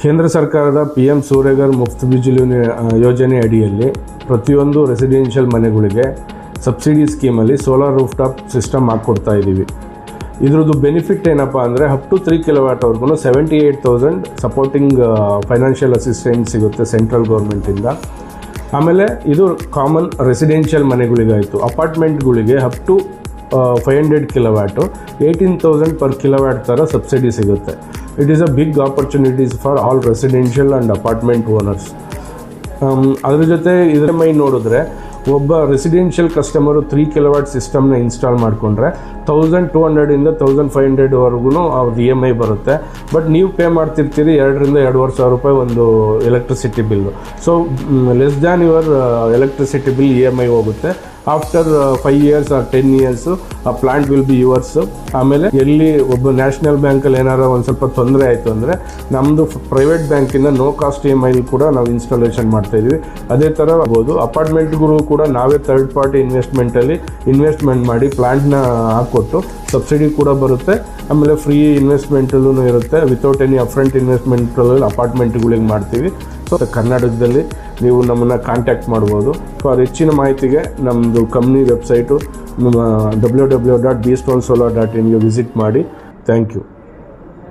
ಕೇಂದ್ರ ಸರ್ಕಾರದ PM ಸೂರ್ಯಘರ್ ಮುಫ್ತ್ ಬಿಜಿಲಿ ಯೋಜನೆ ಅಡಿಯಲ್ಲಿ ಪ್ರತಿಯೊಂದು ರೆಸಿಡೆನ್ಷಿಯಲ್ ಮನೆಗಳಿಗೆ ಸಬ್ಸಿಡಿ ಸ್ಕೀಮಲ್ಲಿ ಸೋಲಾರ್ ರೂಫ್ ಟಾಪ್ ಸಿಸ್ಟಮ್ ಹಾಕ್ಕೊಡ್ತಾ ಇದ್ದೀವಿ. ಇದ್ರದ್ದು ಬೆನಿಫಿಟ್ ಏನಪ್ಪ ಅಂದರೆ ಅಪ್ ಟು 3 ಕಿಲೋವ್ಯಾಟ್ವರೆಗೂ 78,000 ಸಪೋರ್ಟಿಂಗ್ ಫೈನಾನ್ಷಿಯಲ್ ಅಸಿಸ್ಟೆನ್ಸ್ ಸಿಗುತ್ತೆ ಸೆಂಟ್ರಲ್ ಗೌರ್ಮೆಂಟಿಂದ. ಆಮೇಲೆ ಇದು ಕಾಮನ್ ರೆಸಿಡೆನ್ಷಿಯಲ್ ಮನೆಗಳಿಗಾಯಿತು. ಅಪಾರ್ಟ್ಮೆಂಟ್ಗಳಿಗೆ up to 500 kilowatt 18,000 per kilowatt ಥರ ಸಬ್ಸಿಡಿ ಸಿಗುತ್ತೆ. It is a big opportunities for all residential and apartment owners. ಅದ್ರ ಜೊತೆ ಇದರ ಮೈ ನೋಡಿದ್ರೆ ಒಬ್ಬ ರೆಸಿಡೆನ್ಷಿಯಲ್ ಕಸ್ಟಮರು 3 ಕಿಲೋವ್ಯಾಟ್ ಸಿಸ್ಟಮ್ನ ಇನ್ಸ್ಟಾಲ್ ಮಾಡಿಕೊಂಡ್ರೆ 1,200ಇಂದ 1,500ವರೆಗೂ ಅವ್ರದ್ದು EMI ಬರುತ್ತೆ. ಬಟ್ ನೀವು ಪೇ ಮಾಡ್ತಿರ್ತೀರಿ 2,000ರಿಂದ 2,500 ರೂಪಾಯಿ ಒಂದು electricity bill. So less than your electricity bill EMI ಹೋಗುತ್ತೆ. ಆಫ್ಟರ್ 5 years ಆರ್ 10 years ಆ ಪ್ಲಾಂಟ್ ವಿಲ್ ಬಿ ಯುವರ್ಸ್. ಆಮೇಲೆ ಎಲ್ಲಿ ಒಬ್ಬ ನ್ಯಾಷನಲ್ ಬ್ಯಾಂಕಲ್ಲಿ ಏನಾರ ಒಂದು ಸ್ವಲ್ಪ ತೊಂದರೆ ಆಯಿತು ಅಂದರೆ ನಮ್ಮದು ಪ್ರೈವೇಟ್ ಬ್ಯಾಂಕಿಂದ ನೋ ಕಾಸ್ಟ್ EMI ಕೂಡ ನಾವು ಇನ್ಸ್ಟಾಲೇಷನ್ ಮಾಡ್ತಾಯಿದ್ವಿ. ಅದೇ ಥರ ಆಗ್ಬೋದು. ಅಪಾರ್ಟ್ಮೆಂಟ್ಗಳು ಕೂಡ ನಾವೇ ಥರ್ಡ್ ಪಾರ್ಟಿ ಇನ್ವೆಸ್ಟ್ಮೆಂಟ್ ಮಾಡಿ ಪ್ಲಾಂಟ್ನ ಹಾಕ್ಕೊಟ್ಟು ಸಬ್ಸಿಡಿ ಕೂಡ ಬರುತ್ತೆ. ಆಮೇಲೆ ಫ್ರೀ ಇನ್ವೆಸ್ಟ್ಮೆಂಟಲ್ಲೂ ಇರುತ್ತೆ. ವಿತೌಟ್ ಎನಿ ಅಪ್ಫ್ರಂಟ್ ಇನ್ವೆಸ್ಟ್ಮೆಂಟಲ್ಲಿ ಅಪಾರ್ಟ್ಮೆಂಟ್ಗಳಿಗೆ ಮಾಡ್ತೀವಿ. ಸೊ ಕರ್ನಾಟಕದಲ್ಲಿ ನೀವು ನಮ್ಮನ್ನು ಕಾಂಟ್ಯಾಕ್ಟ್ ಮಾಡ್ಬೋದು. ಫಾರ್ ಹೆಚ್ಚಿನ ಮಾಹಿತಿಗೆ ನಮ್ಮದು ಕಂಪ್ನಿ ವೆಬ್ಸೈಟು www.bstonsolar.in ವಿಸಿಟ್ ಮಾಡಿ. Thank you.